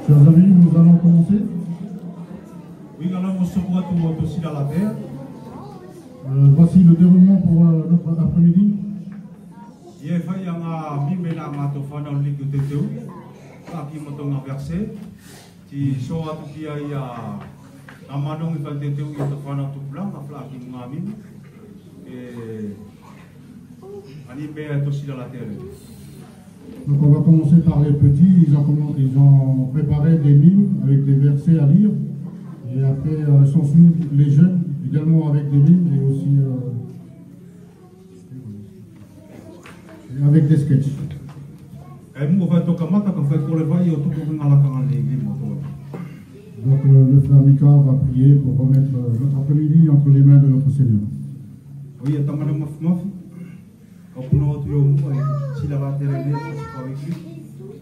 Chers amis, nous allons commencer. Oui, alors on se voit tout aussi dans la terre. Voici le déroulement pour notre après-midi. Il faut y avoir un mimena matofana au ligue de Théo. Qui monte un verset. Qui soit tout qui aille à Manon et Van Théo, il y a un tout blanc, à Fla qui m'a mis. Et animé aussi dans la terre. Donc on va commencer par les petits. Ils ont préparé des mimes avec des versets à lire. Et après s'en suivent les jeunes, également avec des mimes et aussi avec des sketchs. Donc le frère Mika va prier pour remettre notre après-midi entre les mains de notre Seigneur. Oui, il y a un quand on a si la terre est avec lui,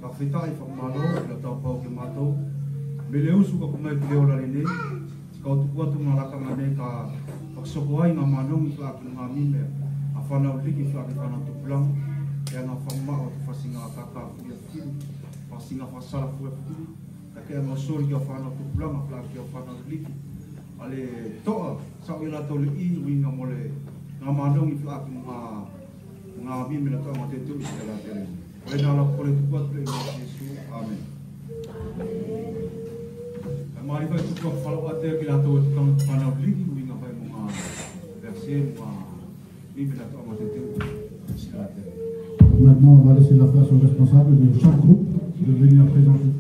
la fête est formale, il a pas au mato, mais les ours comme il est au lané, quand tu vois tout dans la caméra, parce que quoi il a manon, il a qui m'a mis, à faire un ligue, il a fait un tout blanc, et un enfant tu fais signe à caca, il a fait, pas signe à faire ça la fois, il y a un sol qui a fait un tout blanc, à faire qui a fait un ligue, allez, toi, ça il a tout le i, oui, non molé, non manon, il a qui m'a Nabi menata mate tu istilah terus. Oleh dalam oleh tubuh Yesus. Amin. Mari kita cukup follow até que lá todo tão panau ligi winga vai uma verset uma Bible menata mate tu istilah terus. Maintenant, on va laisser la place aux responsables de chaque groupe de venir présenter.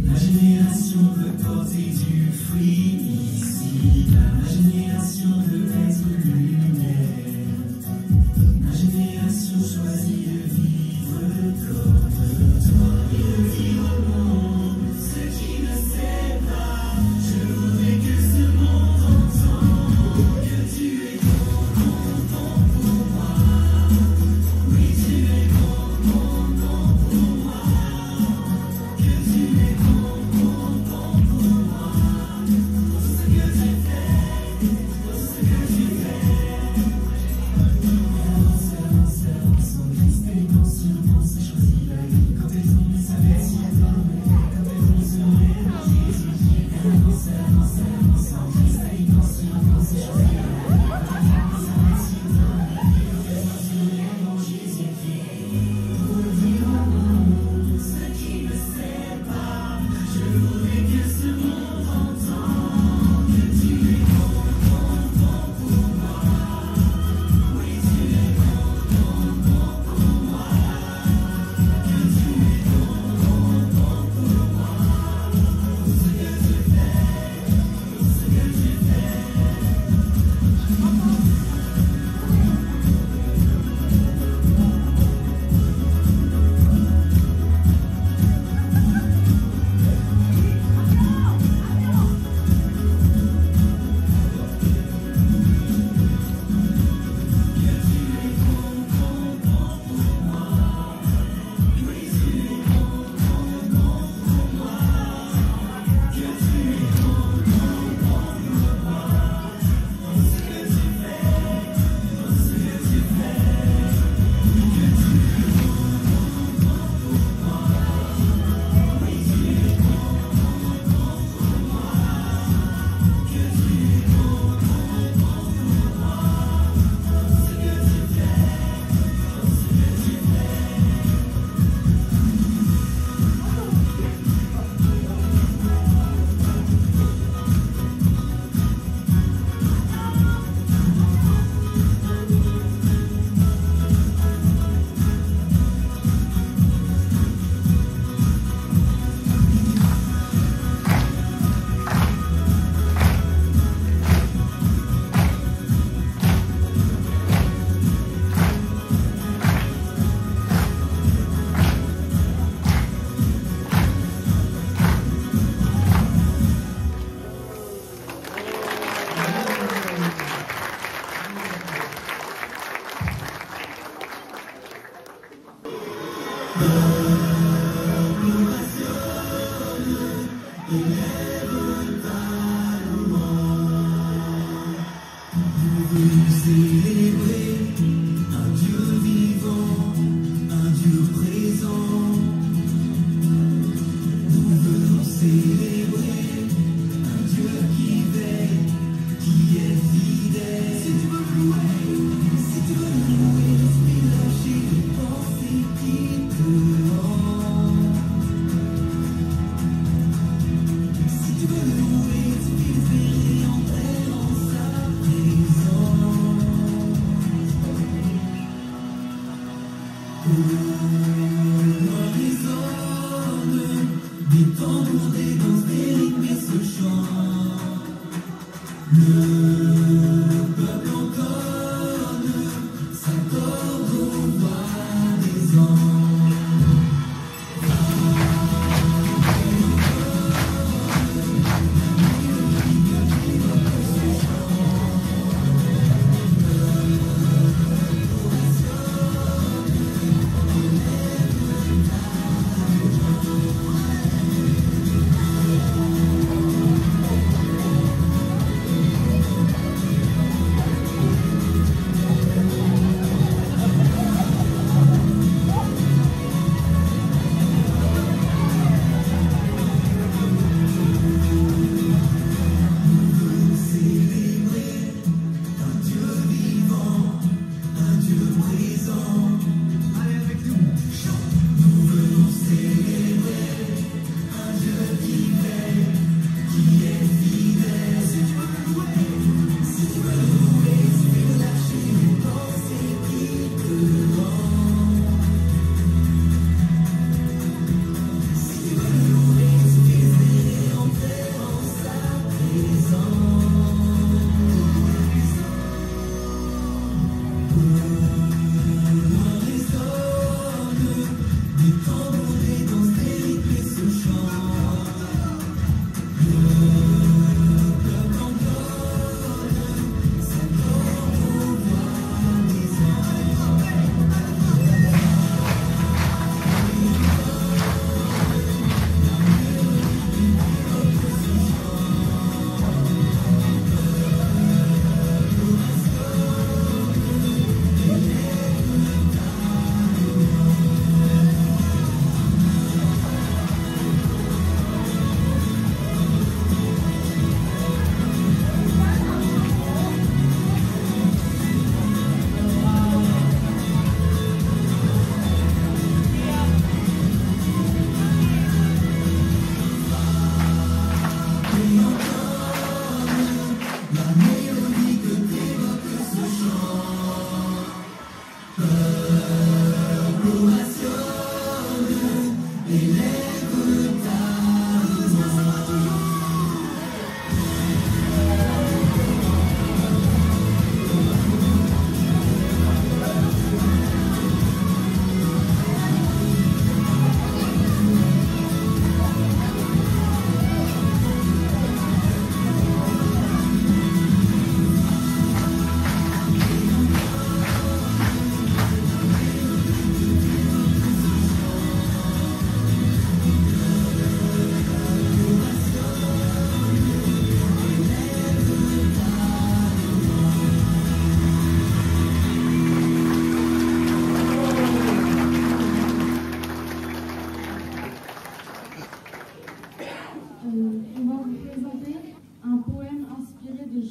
La génération de porter du fruit ici, la génération de être lumière, la génération choisit de vivre comme toi et de vivre au monde ce qui ne sait pas. Je voudrais que ce monde entende que tu es grand pour moi. Oui, tu es grand pour moi. Pour ce que tu fais, pour ce que tu fais.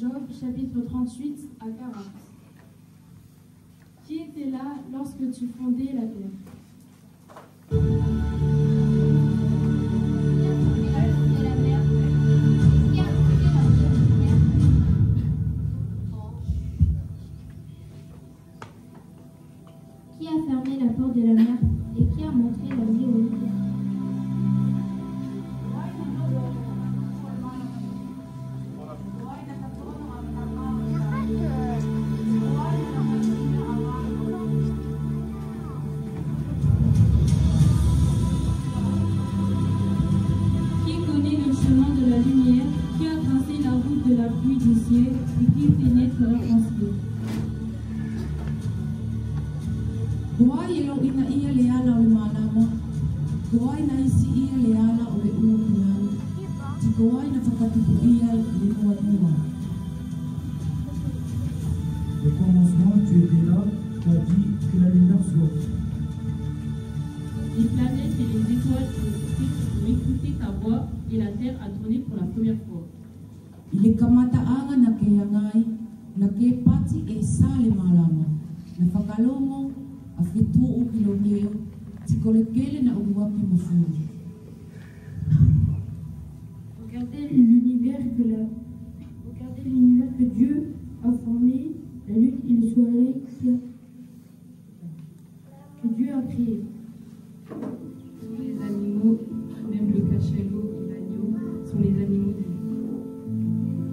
Job, chapitre 38 à 40. Qui était là lorsque tu fondais la terre? Qui a fermé la porte de la mer et qui a montré la vie aux rivières? Qui connaît le chemin de la lumière? Qui a tracé la route de la pluie du ciel et qui pénètre leur pensée? Kuai elo ina ia le ala o le malama. Kuai na isi ia le ala o le ua pinanu. Ti kuai na whakatupu ia le mua mua. Au commencement, tu étais là, tu as dit que la lumière soit. Les planètes et les étoiles ont écouté ta voix et la terre a tourné pour la première fois. I le kamataanga na ke angai, na ke pati e sa le malama. Na whakalongo a whetua o kilomeo, ti kolekele na uruapi mafuru. Regardez l'univers que Dieu a formé, la lune et le soleil que Dieu a créé. Tous les animaux, même le cachalot et l'agneau, sont les animaux de vie.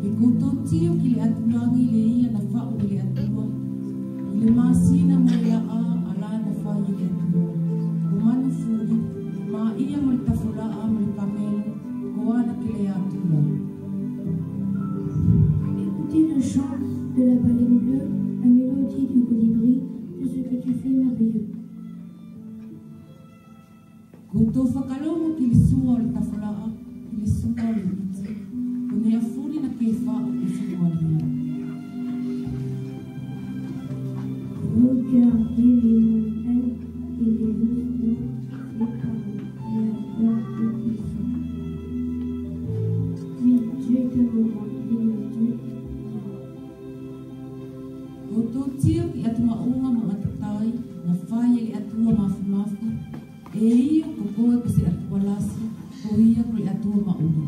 E koutou tio ki le atunangi le ia na whao le atua. I le masina mo le a ala na whai le atua. Ko manu furi, ma ia mo le tafura a mo le kamelo, ko ana ki le atua. Écoutez le chant de la baleine bleue, la mélodie du colibri, tout ce que tu fais merveilleux. Koutou whakalongo ki le sua o le tafura a, ki le sua o le iti. Ko nea furi na ke whao e sua lia. Regardez les montagnes et les océans, les créateurs et puissants. Oui, Dieu est un moment, il est le Dieu. Koutou tio ki atu maunga mga tatai, na whai e le atua mafu mafu, e ia ko koe ko se atua lasi, ko ia ko le atua maunga.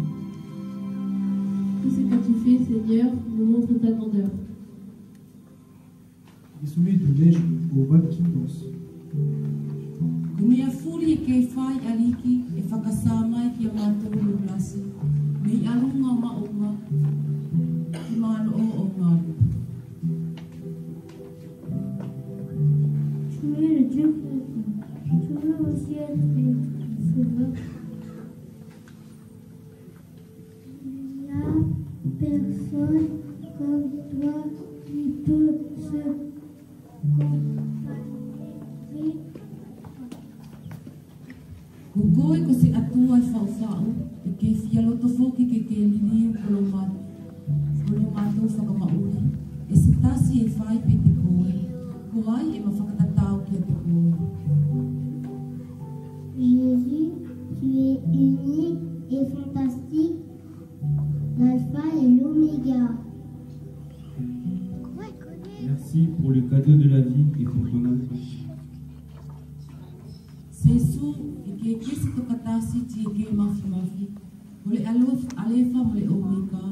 Tout ce que tu fais, Seigneur, nous montre ta grandeur. Des sommets de neige aux vagues qui dansent. Ko nea furi e kei whai aliki, e whakasāmai ki a mātou lo lasi, me i arunga maunga, ki mano o ngāru. Tu es le Dieu créateur. Tu veux aussi être sauveur. Il n'y a personne comme toi qui peut se comparer. Ko koe ko se atua e whau, e ke whialo to whoki ke lini o kolo mātou whakamauri, e se tasi e whai pe te koe, ko ai e mawhakatatau ki a te koe. Jésus, tu es unique et fantastique, l'alpha et l'oméga. Merci pour le cadeau de la vie et pour ton enfant. Sesu e ke kesi to katasi ti e ke mafi mafi, o le alefa mo le omega,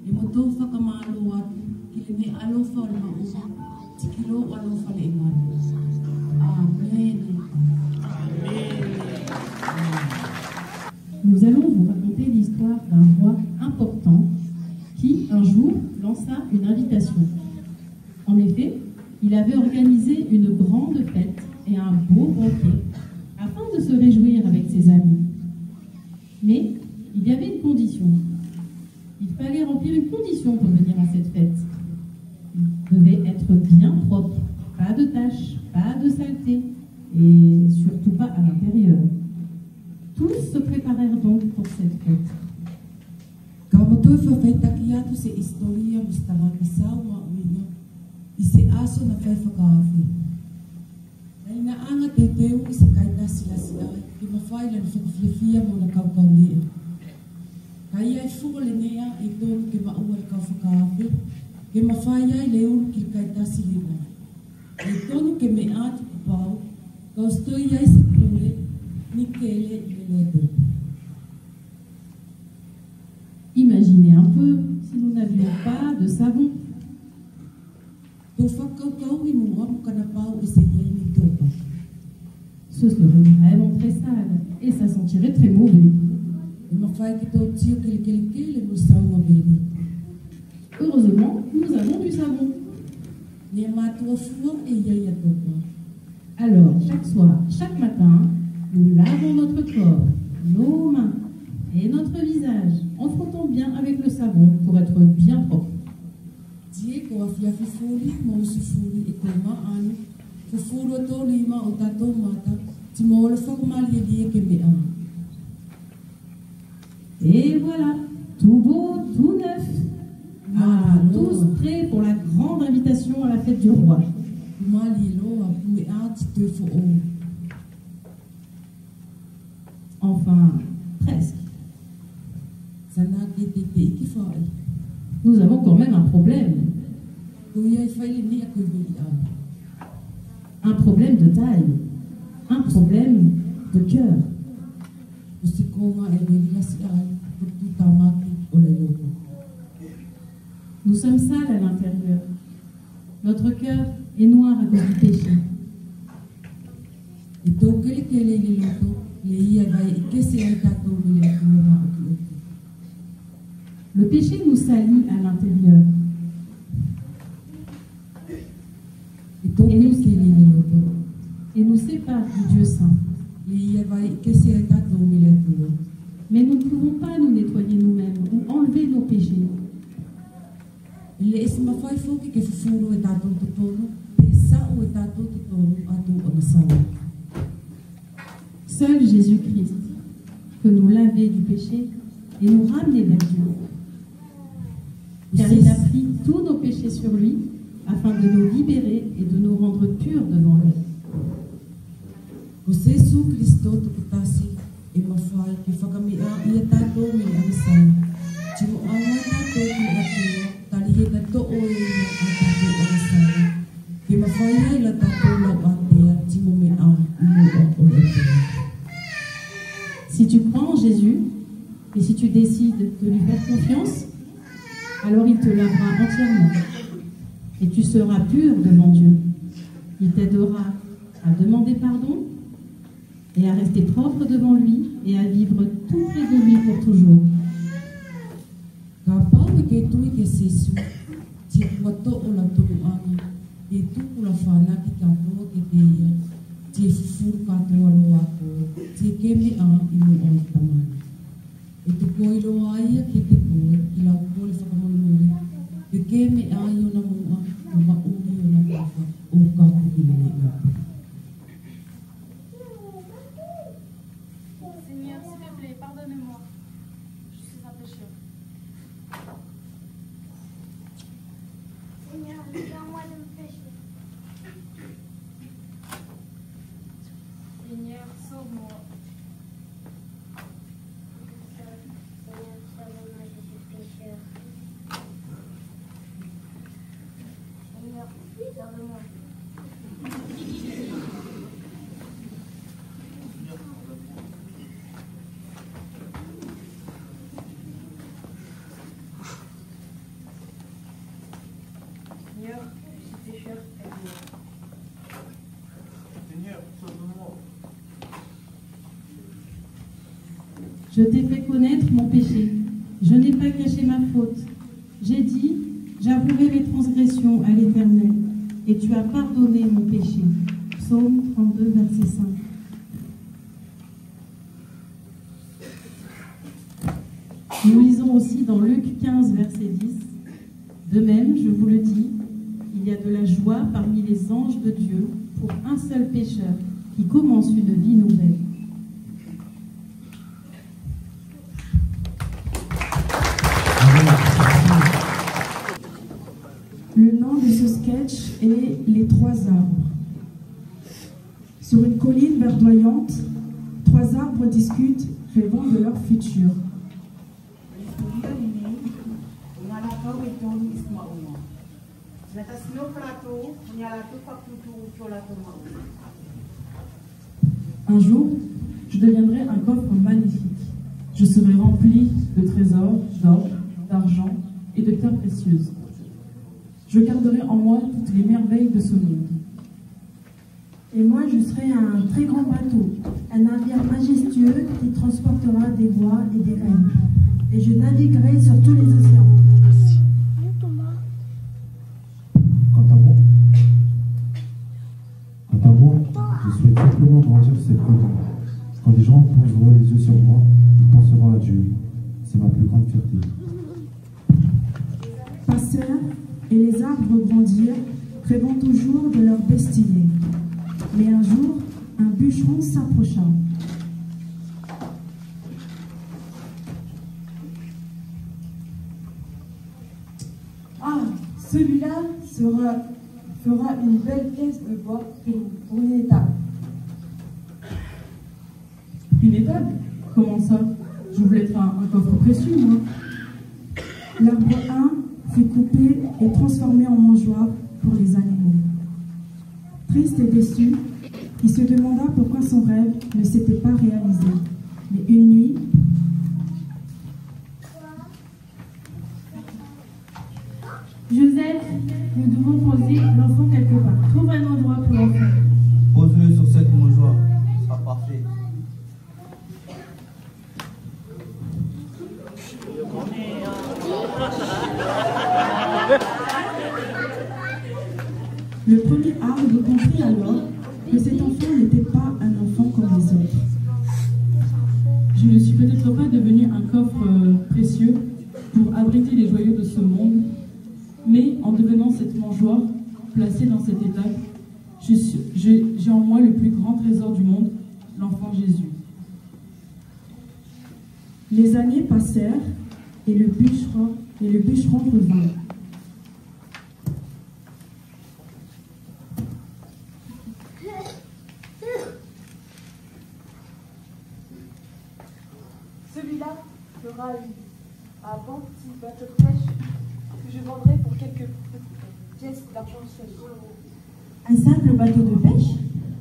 e mo tau whakamalo atu, ki le me alofa o le mausa, ti kilo o alofa le imani. Amen. Nous allons vous raconter l'histoire d'un roi important qui, un jour, lança une invitation. En effet, il avait organisé une grande fête et un beau banquet afin de se réjouir avec ses amis. Mais il y avait une condition. Il fallait remplir une condition pour venir à cette fête. Il devait être bien propre, pas de taches, pas de saleté et surtout pas à l'intérieur. Tous se préparèrent donc pour cette fête. Ka moto whawhaita ki atu se historia mustawaka sawa uina, I se aso na whai whakaawi. Nei nga anga te teu I se kaita sila sila, I mawhai lana whakawhiawhia mo na kaukau lea. Ka Kai ai fuko le nea e tonu ke maua e ka whakaawe, ke mawhai ai le uru ki kai tasi lima. E tonu ke me atu kupau, ka ustoi ai se kule, ni kele i le ledo. Imaginez un peu si nous n'avions pas de savon. Tō whakaukau i mua mukana pau e se iei ni tōpa. Ce serait vraiment très sale et ça sentirait très mauvais. E mawhai ki tō tio kele mo saunga beri. Heureusement, nous avons du savon. Ni matua fua e iei a tōpa. Alors, chaque soir, chaque matin, nous lavons notre corps, nos mains et notre visage en frottant bien avec le savon pour être bien propre. Tie ko awhia fufuri, mausi furi e koe maanu, fufuru o tō lima o tātou mata, ti moole whakamali e lie ke mea. Et voilà, tout beau, tout neuf. Ah, tous prêts pour la grande invitation à la fête du roi. Mali e loa, mea ti te fo o. Enfin, presque. Sana ke te iki whai. Nous avons quand même un problème. Ko ia e whaile ni a koe veri ana. Un problème de taille. Un problème de cœur. O se konga e veri lasi ai, ko tu tamaki o le loko. Nous sommes sales à l'intérieur. Notre cœur est noir à cause du péché. E tō kele le loko, le ia vai e kese ai tātou le le kumema o ki oki. Le péché nous salit à l'intérieur. Et nous sépare du Dieu saint. Mais nous ne pouvons pas nous nettoyer nous-mêmes ou enlever nos péchés. Seul Jésus-Christ peut nous laver du péché et nous ramener vers Dieu. Car il a pris tous nos péchés sur lui afin de nous libérer et de nous rendre purs devant lui. Jésus Christ tukutasi e mawhai ke whakamea ia tātou me amasai. Timo awa tātou ki atua, tali he na to o e ia a tātou amasai. Ke mawhai ai la tātou lau atea, timo me a mua o le atea. Si tu crois en Jésus et si tu décides de lui faire confiance, alors il te lavera entièrement et tu seras pur devant Dieu. Il t'aidera à demander pardon et à rester propre devant lui et à vivre tout près de lui pour toujours. Ka pau e ke tui ke sesu, ti kua to o la tonu ani, e tuku la whanaki katoa ke te ia, ti e fufuru katoa loa koe, ti e ke me a i mo o tamani. E te koe loa ia ke te koe, i lau koe le whakamonoi, e ke me a i o na mua, o mauni o na kawa, o kapu i le ia. Seigneur, s'il te plaît, pardonne-moi. Je suis un pécheur. Seigneur, libère-moi de mon péché. Seigneur, sauve-moi. Seigneur, sauve-moi, je suis pécheur. Seigneur, sauve-moi. Seigneur, je suis pécheur, aide-moi. Seigneur, sauve-moi. Je t'ai fait connaître mon péché. Je n'ai pas caché ma faute. J'ai dit, j'avouerai mes transgressions à l'Éternel, et tu as pardonné mon péché. Psaume 32, verset 5. Nous lisons aussi dans Luc 15, verset 10. De même, je vous le dis, il y a de la joie parmi les anges de Dieu pour un seul pécheur qui commence une vie nouvelle. Le nom de ce sketch est Les Trois Arbres. Sur une colline verdoyante, trois arbres discutent, rêvant de leur futur. Un jour, je deviendrai un coffre magnifique. Je serai rempli de trésors, d'or, d'argent et de pierres précieuses. Je garderai en moi toutes les merveilles de ce monde. Et moi, je serai un très grand bateau, un navire majestueux qui transportera des voix et des rêves. Et je naviguerai sur tous les océans. Quant à moi, je souhaite simplement grandir cette colline. Quand les gens poseront les yeux sur moi, ils penseront à Dieu. C'est ma plus grande fierté. Passèrent et les arbres grandirent, rêvant toujours de leur destinée. Mais un jour, un bûcheron s'approcha. Ah, celui-là fera une belle caisse de bois pour une étable. Une étable? Comment ça? Je voulais être un coffre précieux, moi. L'arbre 1 fut coupé et transformé en mangeoire pour les animaux. Triste et déçu, il se demanda pourquoi son rêve ne s'était pas réalisé. Mais une nuit, Joseph, nous devons poser l'enfant quelque part. Trouve un endroit pour l'enfant. Pose-le sur cette mangeoire, ce sera parfait. le premier arbre comprit alors que cet enfant n'était pas un enfant comme les autres. Je ne suis peut-être pas devenu un coffre précieux pour abriter les joyaux de ce monde, mais en devenant cette mangeoire placée dans cette étape, j'ai en moi le plus grand trésor du monde, l'enfant Jésus. Les années passèrent et le bûcheron revint. Celui-là fera un bon petit bateau de pêche que je vendrai pour quelques pièces d'argent seul. Un simple bateau de pêche?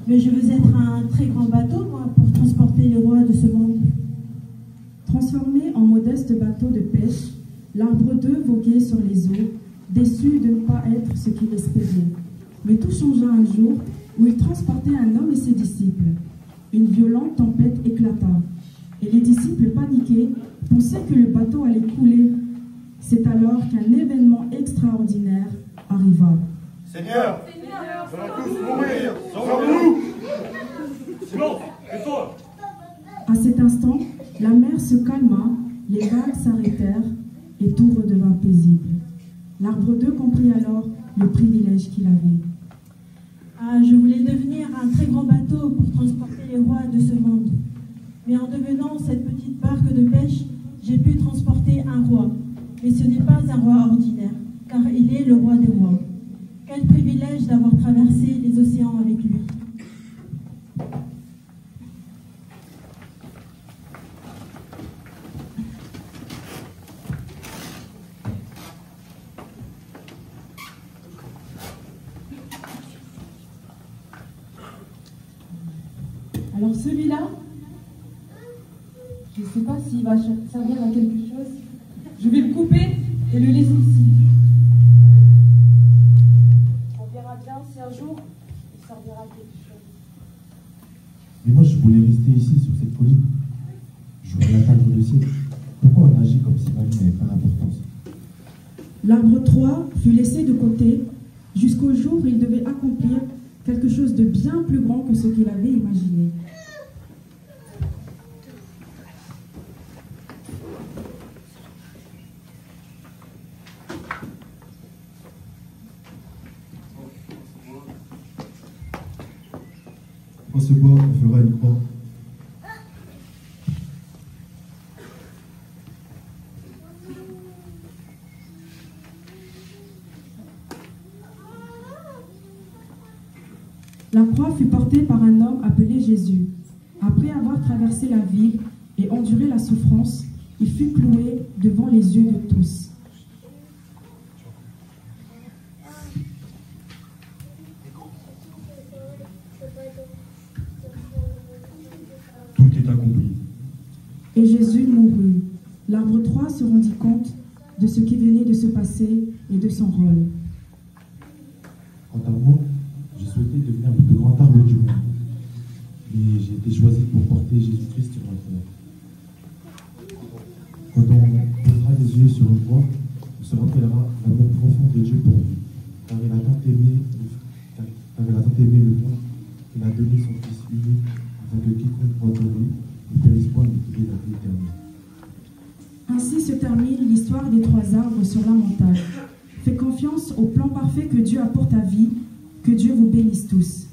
Mais je veux être un très grand bateau, moi, pour transporter les rois de ce monde. Transformé en modeste bateau de pêche, l'arbre 2 voguait sur les eaux, déçu de ne pas être ce qu'il espérait. Mais tout changea un jour où il transportait un homme et ses disciples. Une violente tempête éclata, et les disciples paniqués pensaient que le bateau allait couler. C'est alors qu'un événement extraordinaire arriva. Seigneur, nous allons tous mourir, sauvons-nous! Silence, tais-toi! À cet instant, la mer se calma, les vagues s'arrêtèrent et tout redevint paisible. L'arbre 2 comprit alors le privilège qu'il avait. Ah, je voulais devenir un très grand bateau pour transporter les rois de ce monde. Mais en devenant cette petite barque de pêche, j'ai pu transporter un roi. Mais ce n'est pas un roi ordinaire, car il est le roi des rois. Quel privilège d'avoir traversé les océans avec lui. Alors celui-là, je ne sais pas s'il va servir à quelque chose. Je vais le couper et le laisser ici. On verra bien si un jour il servira à quelque chose. Mais moi, je voulais rester ici, sur cette colline. Je voulais atteindre le ciel. Pourquoi on agit comme si ma vie n'avait pas d'importance? L'arbre 3 fut laissé de côté jusqu'au jour où il devait accomplir quelque chose de bien plus grand que ce qu'il avait imaginé. Prends ce bois, on fera une croix. La croix fut portée par un homme appelé Jésus. Après avoir traversé la ville et enduré la souffrance, il fut cloué devant les yeux de tous. Et Jésus mourut. L'arbre 3 se rendit compte de ce qui venait de se passer et de son rôle. Quant à moi, je souhaitais devenir le plus grand arbre du monde. Mais j'ai été choisi pour porter Jésus-Christ sur la terre. Quand on posera les yeux sur une croix, on se rappellera l'amour profond de Dieu pour nous. Car il a tant aimé le monde qu'il a donné son Fils unique afin que quiconque croit en lui ne périsse point mais qu'il ait la vie éternelle. Ainsi se termine l'histoire des 3 arbres sur la montagne. Fais confiance au plan parfait que Dieu a pour ta vie. Que Dieu vous bénisse tous.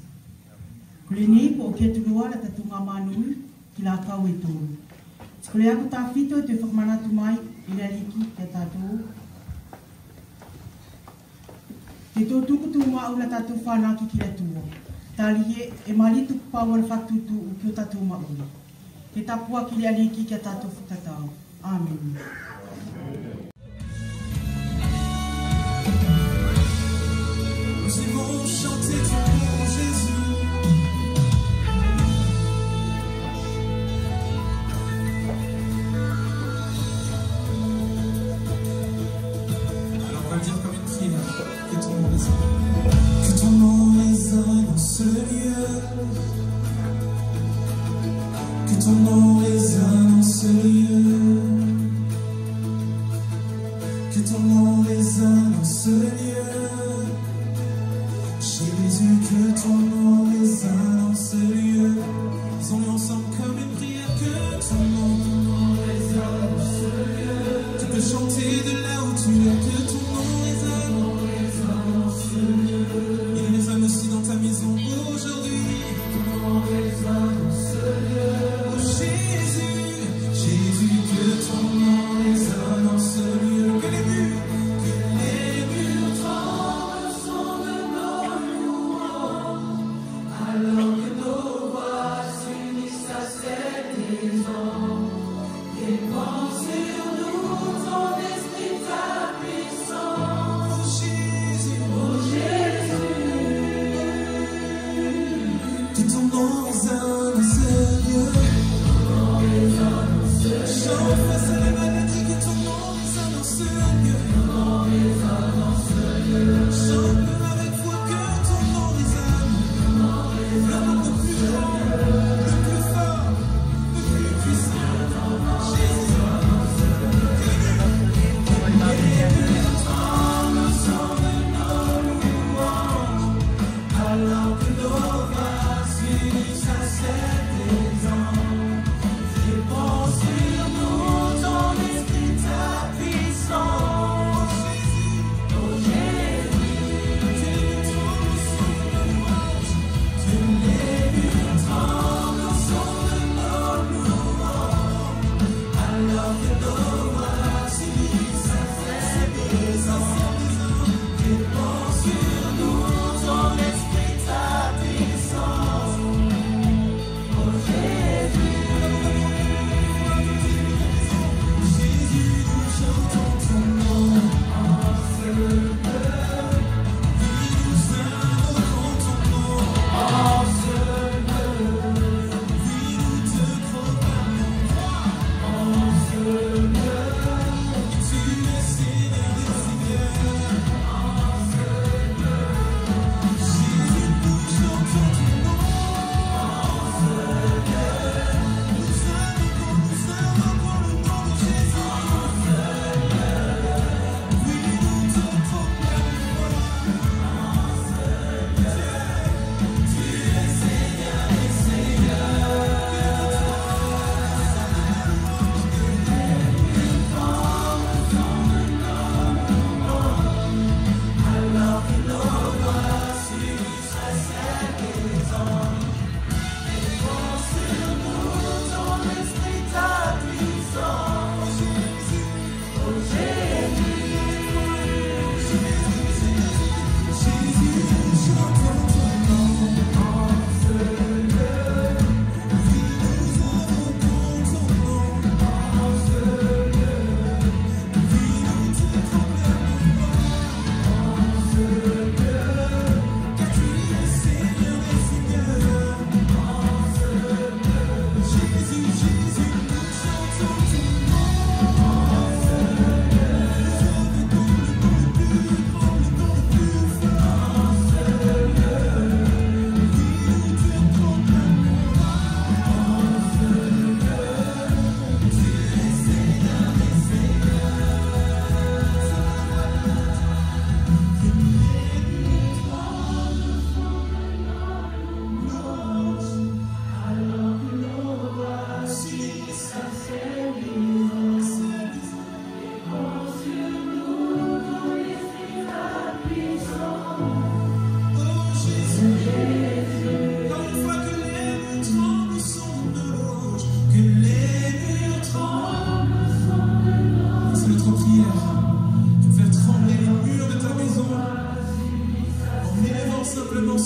Amen. Nous aimons chanter ton nom, Jésus. Alors on va dire comme une prière, que ton nom résonne. Que ton nom résonne en ce lieu. Que ton nom résonne en ce lieu. Que ton nom résonne en ce lieu. Jésus, que ton nom résonne en ce lieu. Disons-le ensemble comme une prière. Que ton nom résonne en ce lieu. Tu peux chanter de là où tu es. Que ton nom résonne en ce lieu. Il résonne aussi dans ta maison aujourd'hui. Que ton nom résonne en ce lieu.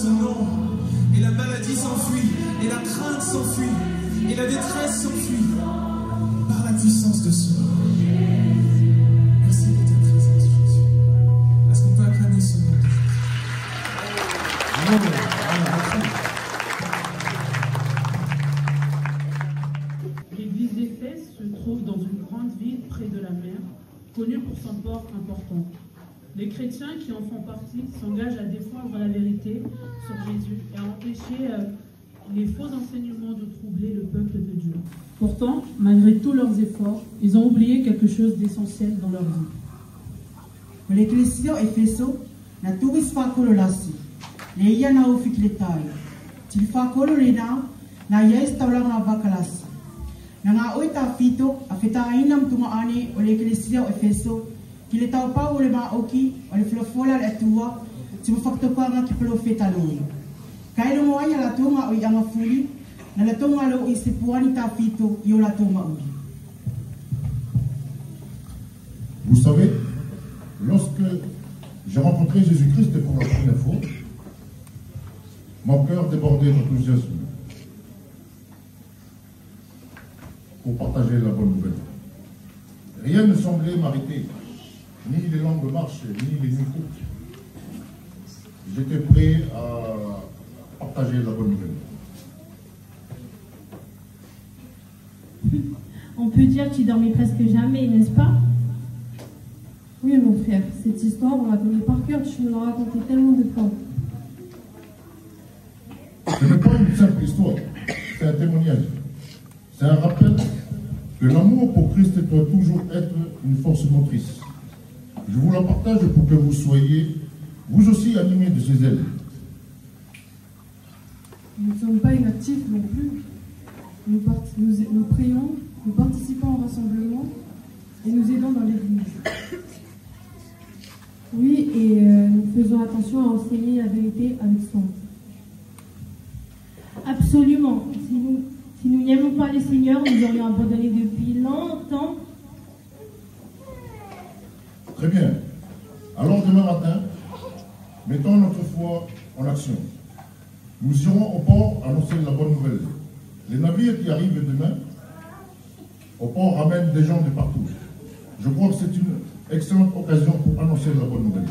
ce nom. Et la maladie s'enfuit, et la crainte s'enfuit, et la détresse s'enfuit. Par la puissance de ce nom. Merci de ta présence, Jésus. Est-ce qu'on peut acclamer ce nom? L'église d'Éphèse se trouve dans une grande ville près de la mer, connue pour son port important. Les chrétiens qui en font partie s'engagent à défendre la vérité sur Jésus et à empêcher les faux enseignements de troubler le peuple de Dieu. Pourtant, malgré tous leurs efforts, ils ont oublié quelque chose d'essentiel dans leur vie. L'Ecclesia Efeso na turis fakolo lasi. Le ia na ufik le tai. Til fakolo le na ia istaulang na vakalasi. Na nga oita fito afeta ainam tunga ane o l'Ecclesia Efeso ki le tau pau o le maoki o le flofola le atua ti mafaktokwanga ki profeta lui. Kailo mo ai la tunga o ianga fuli na la tunga lo i se puani ta fito i o la tunga ui. Vous savez, lorsque j'ai rencontré Jésus-Christ pour la première fois, mon cœur débordait d'enthousiasme pour partager la bonne nouvelle. Rien ne semblait m'arrêter, ni les longues marches, ni les nuits courtes. J'étais prêt à partager la bonne nouvelle. On peut dire que tu dormais presque jamais, n'est-ce pas? Oui, mon frère, cette histoire, on la connaît par cœur, tu me l'as raconté tellement de fois. Ce n'est pas une simple histoire, c'est un témoignage. C'est un rappel que l'amour pour Christ doit toujours être une force motrice. Je vous la partage pour que vous soyez, vous aussi, animés de ces ailes. Nous ne sommes pas inactifs non plus. Nous prions, nous participons au rassemblement et nous aidons dans l'église. Oui, et nous faisons attention à enseigner la vérité avec soin. Absolument. Si nous n'aimons pas le Seigneur, nous aurions abandonné depuis longtemps. Très bien. Alors demain matin, mettons notre foi en action. Nous irons au port annoncer la bonne nouvelle. Les navires qui arrivent demain au port ramènent des gens de partout. Je crois que c'est une excellente occasion pour annoncer la bonne nouvelle.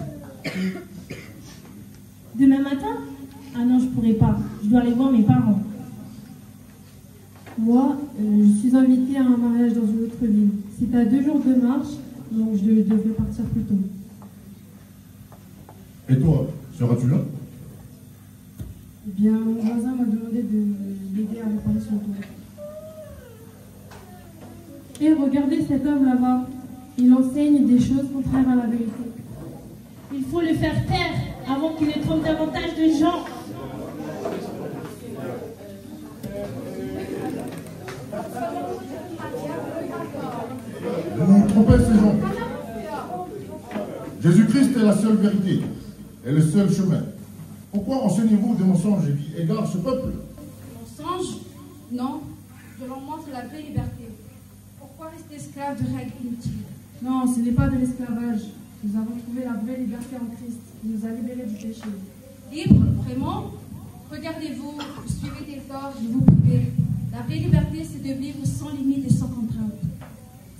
Demain matin? Ah non, je ne pourrai pas. Je dois aller voir mes parents. Moi, je suis invitée à un mariage dans une autre ville. C'est à 2 jours de marche, donc je devrais partir plus tôt. Et toi, seras-tu là? Eh bien, mon voisin m'a demandé de l'aider à réparer son tour. Et regardez cet homme là-bas. Il enseigne des choses contraires à la vérité. Il faut le faire taire avant qu'il ne trompe davantage de gens. Vous trompez ces gens. Jésus-Christ est la seule vérité et le seul chemin. Pourquoi enseignez-vous des mensonges qui égarent ce peuple? Mensonges? Non. Selon moi, c'est la vraie liberté. Pourquoi rester esclave de règles inutiles? Non, ce n'est pas de l'esclavage. Nous avons trouvé la vraie liberté en Christ. Il nous a libérés du péché. Libre, vraiment? Regardez-vous, vous suivez des ordres, vous pouvez. La vraie liberté, c'est de vivre sans limite et sans contrainte.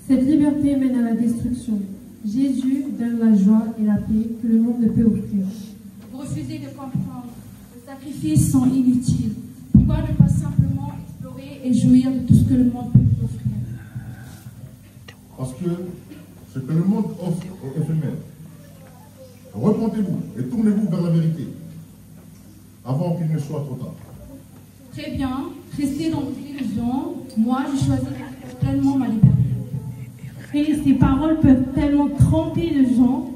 Cette liberté mène à la destruction. Jésus donne la joie et la paix que le monde ne peut offrir. Vous refusez de comprendre. Les sacrifices sont inutiles. Pourquoi ne pas simplement explorer et jouir de tout ce que le monde peut vous offrir? Parce que ce que le monde offre est éphémère. Repentez-vous et tournez-vous vers la vérité avant qu'il ne soit trop tard. Très bien. Restez dans vos illusions. Moi, je choisis pleinement ma liberté. Et ces paroles peuvent tellement tromper les gens.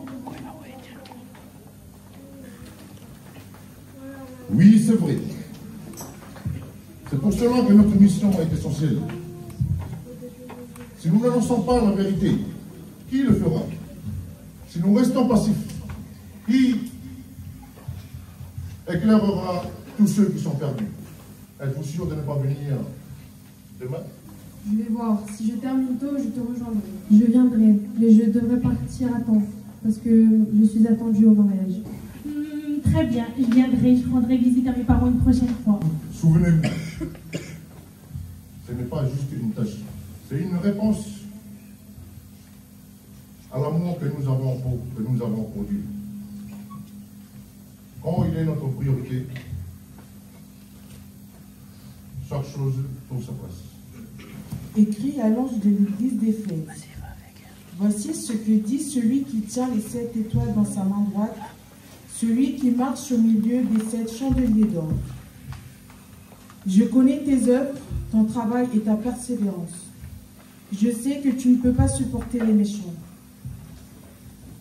Oui, c'est vrai. C'est pour cela que notre mission est essentielle. Si nous n'annonçons pas la vérité, qui le fera? Si nous restons passifs, qui éclairera tous ceux qui sont perdus? Êtes-vous sûr de ne pas venir demain? Je vais voir. Si je termine tôt, je te rejoindrai. Je viendrai, mais je devrais partir à temps, parce que je suis attendue au mariage. Très Très bien, je viendrai, je rendrai visite à mes parents une prochaine fois. Souvenez-vous, ce n'est pas juste une tâche, c'est une réponse à l'amour que nous avons pour Dieu. Quand il est notre priorité, chaque chose trouve sa place. Écrit à l'ange de l'église d'Éphèse. Voici ce que dit celui qui tient les 7 étoiles dans sa main droite, celui qui marche au milieu des 7 chandeliers d'or. Je connais tes œuvres, ton travail et ta persévérance. Je sais que tu ne peux pas supporter les méchants.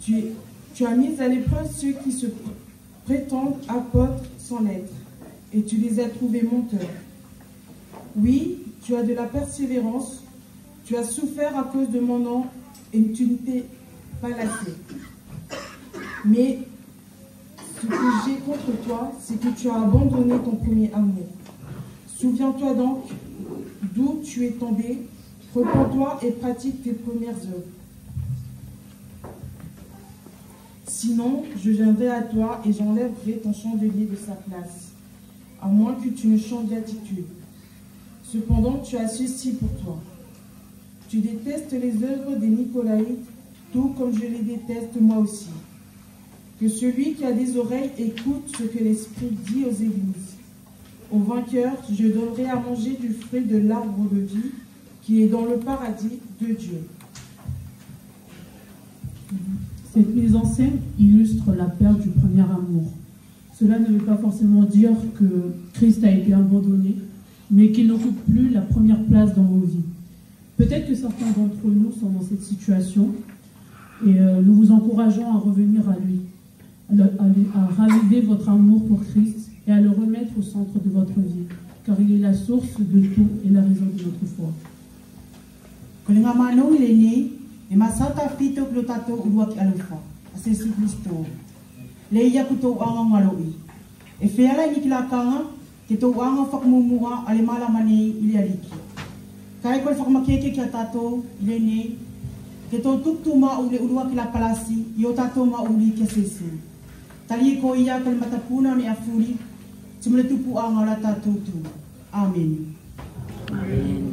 Tu as mis à l'épreuve ceux qui se prétendent apôtres sans l'être, et tu les as trouvés menteurs. Oui, tu as de la persévérance, tu as souffert à cause de mon nom, et tu ne t'es pas lassé. Mais ce que j'ai contre toi, c'est que tu as abandonné ton premier amour. Souviens-toi donc d'où tu es tombé, repens-toi et pratique tes premières œuvres. Sinon, je viendrai à toi et j'enlèverai ton chandelier de sa place, à moins que tu ne changes d'attitude. Cependant, tu as ceci pour toi. Tu détestes les œuvres des Nicolaïtes, tout comme je les déteste moi aussi. Que celui qui a des oreilles écoute ce que l'Esprit dit aux églises. Aux vainqueurs, je donnerai à manger du fruit de l'arbre de vie qui est dans le paradis de Dieu. Cette mise en scène illustre la perte du premier amour. Cela ne veut pas forcément dire que Christ a été abandonné, mais qu'il n'occupe plus la première place dans vos vies. Peut-être que certains d'entre nous sont dans cette situation et nous vous encourageons à revenir à lui, à raviver votre amour pour Christ et à le remettre au centre de votre vie, car il est la source de tout et la raison de notre foi. Kai kol whakamakeke kia tātou le nei, ke tō tuktu ma ule urua ki la palasi, i o tātou ma uli kia sesu. Tali ko ia kol matapuna me afuri, timule tupu a ngā la tātou tu. Amen. Amen.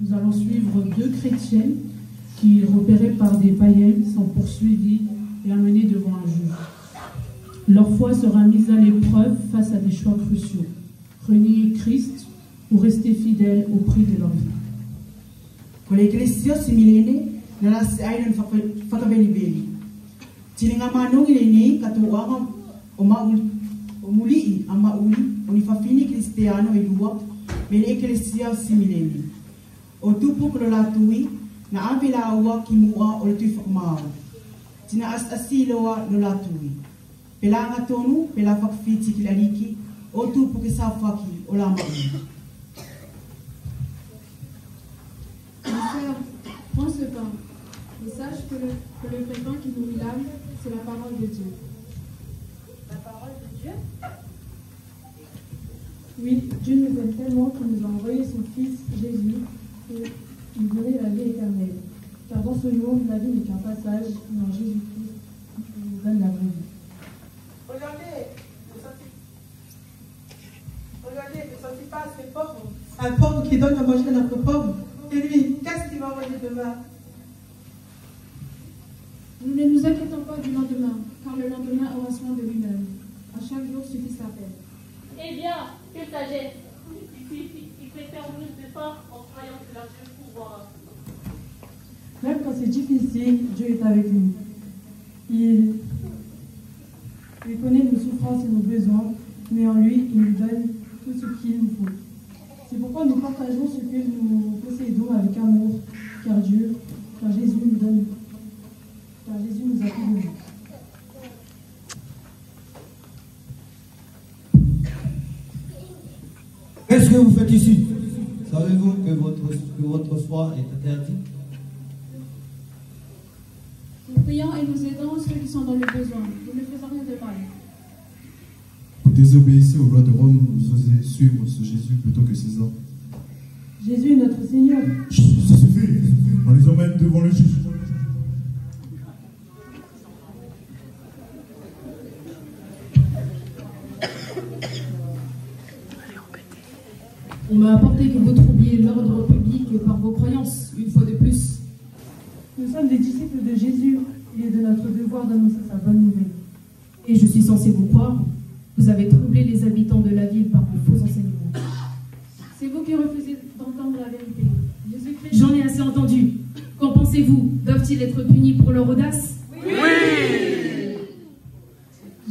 Nous allons suivre deux chrétiennes qui, repérées par des païens, sont poursuivies et amenées devant un juge. Leur foi sera mise à l'épreuve face à des choix cruciaux. Renier Christ ou rester fidèles au prix de leur vie. Ko le eklesio similene na la se ai na fakabeli. Tilinga manongi le nei katuanga o muli ama uli onifafini cristiano ilua me le eklesio similene. O tupu ko la tui na avila awa ki mua o le tui fakmao. Tina asiloa lo la tui. Pelanga tonu pela fakfiti kilaliki o tupu ki safaki o la maui. Prends ce pain et sache que le vrai pain qui nourrit l'âme, c'est la parole de Dieu. La parole de Dieu? Oui, Dieu nous aime tellement qu'il nous a envoyé son Fils Jésus pour nous donner la vie éternelle. Car dans ce monde, la vie n'est qu'un passage, mais en Jésus-Christ, il nous donne la vraie vie. Regardez, ne sentez pas ces pauvres. Un pauvre qui donne à manger à notre pauvre. Et lui, qu'est-ce qu'il va manger demain? Nous ne nous inquiétons pas du lendemain, car le lendemain aura soin de lui-même. À chaque jour suffit sa peine. Eh bien, quelle sagesse! Il préfère plus de force en croyant que leur Dieu pourra. Même quand c'est difficile, Dieu est avec nous. Il connaît nos souffrances et nos besoins, mais en lui, il nous donne tout ce qu'il nous faut. C'est pourquoi nous partageons ce que nous possédons avec amour, car Jésus nous a tout donné. Qu'est-ce que vous faites ici? Savez-vous que votre foi est interdite? Nous prions et nous aidons ceux qui sont dans le besoin. Nous ne faisons rien de mal. Vous désobéissez aux lois de Rome, vous osez suivre ce Jésus plutôt que César. Jésus est notre Seigneur. Chut, ça suffit. On les emmène devant le juge. On m'a apporté que vous troubliez l'ordre public par vos croyances, une fois de plus. Nous sommes des disciples de Jésus. Il est de notre devoir d'annoncer sa bonne nouvelle. Et je suis censé vous croire. Vous avez troublé les habitants de la ville par vos faux enseignements. C'est vous qui refusez d'entendre la vérité. Jésus-Christ... J'en ai assez entendu. Qu'en pensez-vous? Doivent-ils être punis pour leur audace? Oui!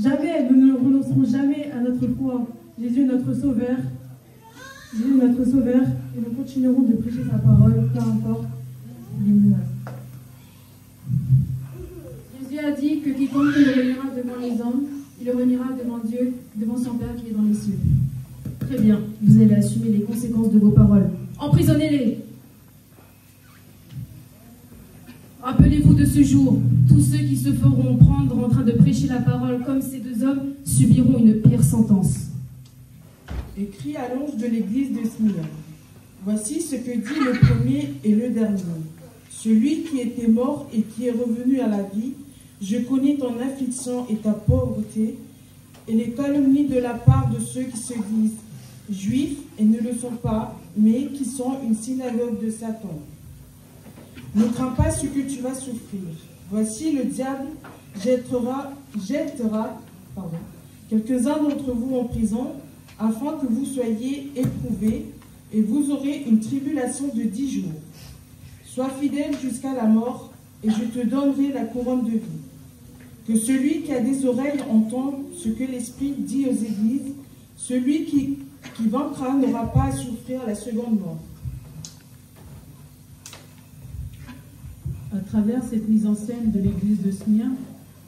Jamais, nous ne renoncerons jamais à notre foi. Jésus est notre sauveur. Jésus est notre sauveur et nous continuerons de prêcher sa parole, peu importe les menaces. Jésus a dit que quiconque le réunira devant les hommes, il le réunira devant Dieu, devant son Père qui est dans les cieux. Très bien, vous allez assumer les conséquences de vos paroles. Emprisonnez-les! Rappelez-vous de ce jour, tous ceux qui se feront prendre en train de prêcher la parole comme ces deux hommes subiront une pire sentence. Écrit à l'ange de l'église de Smyrne. Voici ce que dit le premier et le dernier. Celui qui était mort et qui est revenu à la vie, je connais ton affliction et ta pauvreté, et les calomnies de la part de ceux qui se disent juifs et ne le sont pas, mais qui sont une synagogue de Satan. Ne crains pas ce que tu vas souffrir. Voici le diable jettera quelques-uns d'entre vous en prison, afin que vous soyez éprouvés, et vous aurez une tribulation de 10 jours. Sois fidèle jusqu'à la mort, et je te donnerai la couronne de vie. Que celui qui a des oreilles entende ce que l'Esprit dit aux églises. Celui qui vaincra n'aura pas à souffrir la seconde mort. À travers cette mise en scène de l'église de Smyrne,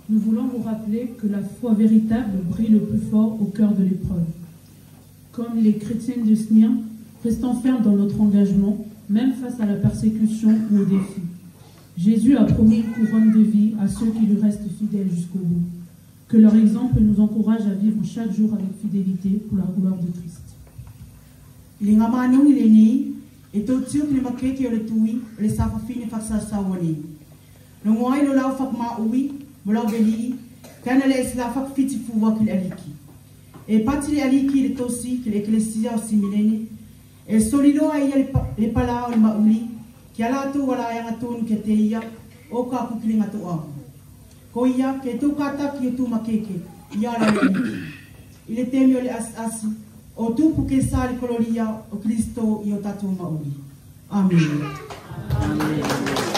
nous voulons vous rappeler que la foi véritable brille le plus fort au cœur de l'épreuve. Comme les chrétiennes de Smyrne, restons fermes dans notre engagement, même face à la persécution ou aux défis. Jésus a promis une couronne de vie à ceux qui lui restent fidèles jusqu'au bout. Que leur exemple nous encourage à vivre chaque jour avec fidélité pour la gloire de Christ. E tau tiu ki le makeke o le tui, o le safafine whakasasawani. No ngoai no lau whakmaui, mo lau veli, kana le esla whakawhiti fuwa ki le aliki. E pati le aliki le tosi ki le eklesia o similene, e solidoa ia le pala o le mauli, ki ala atu wala yanga tonu ke te ia, o ka puki le ngatu au. Ko ia, ke tu kata ki o tu makeke, ia la le aliki. I le temi o le asi, o tupu ke sali koloria o Kristo i o tatu mauri. Amen. Amen.